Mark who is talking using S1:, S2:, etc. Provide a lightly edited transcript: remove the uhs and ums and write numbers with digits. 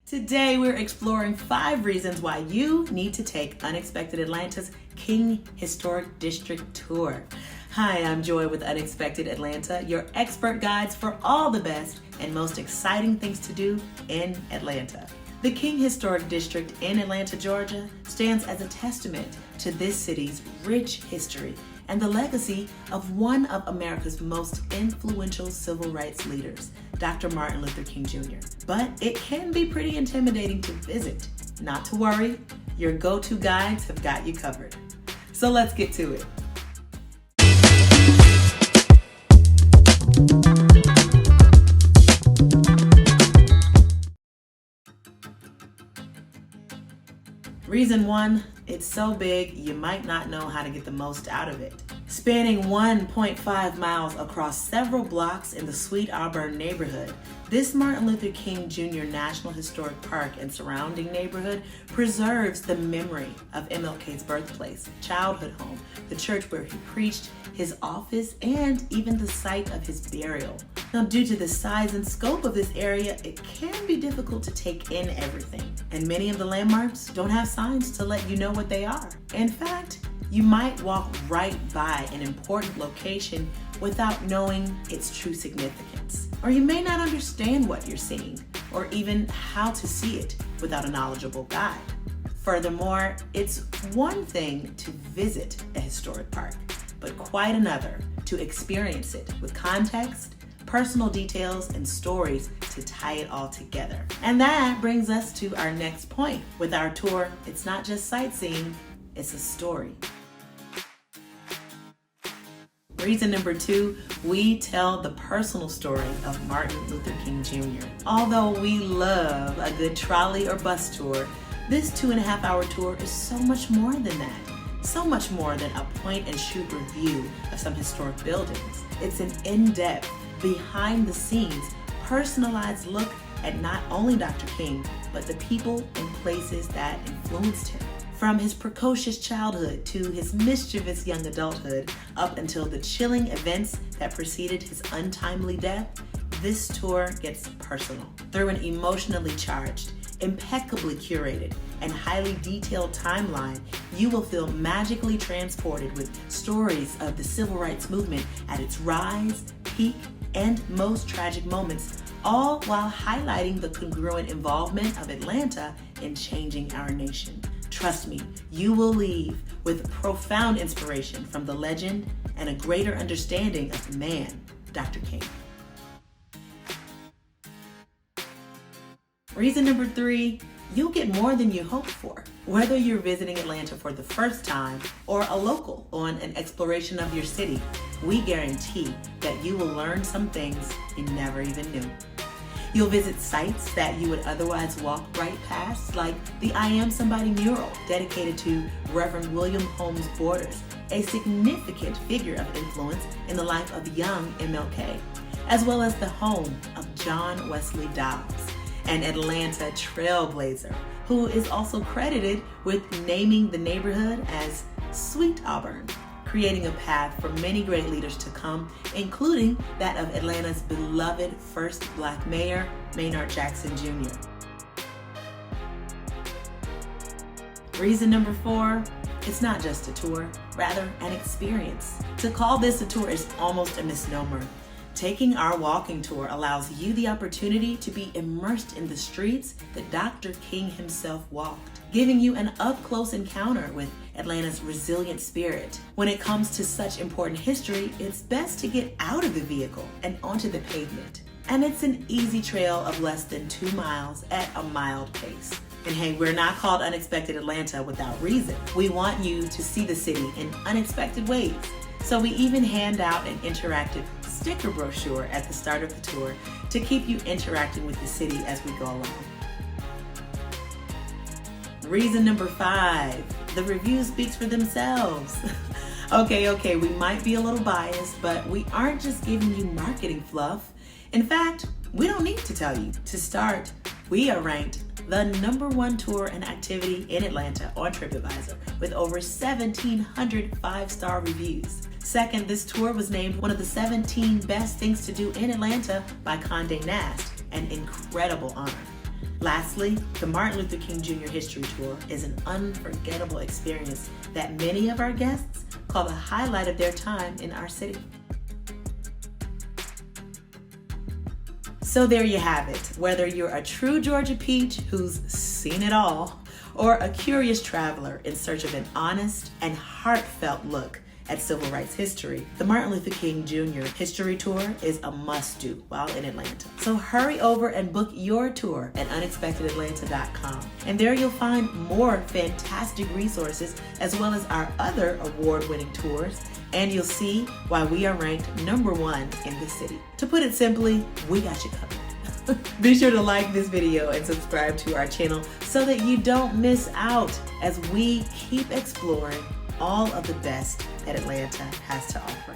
S1: Today we're exploring 5 reasons why you need to take Unexpected Atlanta's King Historic District Tour. Hi, I'm Joy with Unexpected Atlanta, your expert guides for all the best and most exciting things to do in Atlanta. The King Historic District in Atlanta, Georgia stands as a testament to this city's rich history and the legacy of one of America's most influential civil rights leaders, Dr. Martin Luther King Jr. But it can be pretty intimidating to visit. Not to worry, your go-to guides have got you covered. So let's get to it. Reason 1, it's so big you might not know how to get the most out of it. Spanning 1.5 miles across several blocks in the Sweet Auburn neighborhood, this Martin Luther King Jr. National Historic Park and surrounding neighborhood preserves the memory of MLK's birthplace, childhood home, the church where he preached, his office, and even the site of his burial. Now, due to the size and scope of this area, it can be difficult to take in everything, and many of the landmarks don't have signs to let you know what they are. In fact, you might walk right by an important location without knowing its true significance. Or you may not understand what you're seeing, or even how to see it without a knowledgeable guide. Furthermore, it's one thing to visit a historic park, but quite another to experience it with context, personal details, and stories to tie it all together. And that brings us to our next point. With our tour, it's not just sightseeing, it's a story. Reason number 2, we tell the personal story of Martin Luther King Jr. Although we love a good trolley or bus tour, this 2.5-hour tour is so much more than that. So much more than a point-and-shoot review of some historic buildings. It's an in-depth, behind-the-scenes, personalized look at not only Dr. King, but the people and places that influenced him. From his precocious childhood to his mischievous young adulthood, up until the chilling events that preceded his untimely death, this tour gets personal. Through an emotionally charged, impeccably curated, and highly detailed timeline, you will feel magically transported with stories of the civil rights movement at its rise, peak, and most tragic moments, all while highlighting the congruent involvement of Atlanta in changing our nation. Trust me, you will leave with profound inspiration from the legend and a greater understanding of the man, Dr. King. Reason number 3, you'll get more than you hoped for. Whether you're visiting Atlanta for the first time or a local on an exploration of your city, we guarantee that you will learn some things you never even knew. You'll visit sites that you would otherwise walk right past, like the I Am Somebody mural dedicated to Reverend William Holmes Borders, a significant figure of influence in the life of young MLK, as well as the home of John Wesley Dobbs, an Atlanta trailblazer who is also credited with naming the neighborhood as Sweet Auburn, creating a path for many great leaders to come, including that of Atlanta's beloved first Black mayor, Maynard Jackson Jr. Reason number 4, it's not just a tour, rather an experience. To call this a tour is almost a misnomer. Taking our walking tour allows you the opportunity to be immersed in the streets that Dr. King himself walked, giving you an up-close encounter with Atlanta's resilient spirit. When it comes to such important history, it's best to get out of the vehicle and onto the pavement. And it's an easy trail of less than 2 miles at a mild pace. And hey, we're not called Unexpected Atlanta without reason. We want you to see the city in unexpected ways. So we even hand out an interactive sticker brochure at the start of the tour to keep you interacting with the city as we go along. Reason number 5, the review speaks for themselves. Okay, we might be a little biased, but we aren't just giving you marketing fluff. In fact, we don't need to tell you. To start, we are ranked the #1 tour and activity in Atlanta on TripAdvisor with over 1,700 5-star reviews. Second, this tour was named one of the 17 best things to do in Atlanta by Condé Nast, an incredible honor. Lastly, the Martin Luther King Jr. History Tour is an unforgettable experience that many of our guests call the highlight of their time in our city. So there you have it. Whether you're a true Georgia peach who's seen it all, or a curious traveler in search of an honest and heartfelt look at civil rights history, the Martin Luther King Jr. History Tour is a must-do while in Atlanta. So hurry over and book your tour at unexpectedatlanta.com. And there you'll find more fantastic resources as well as our other award-winning tours, and you'll see why we are ranked #1 in the city. To put it simply, we got you covered. Be sure to like this video and subscribe to our channel so that you don't miss out as we keep exploring all of the best that Atlanta has to offer.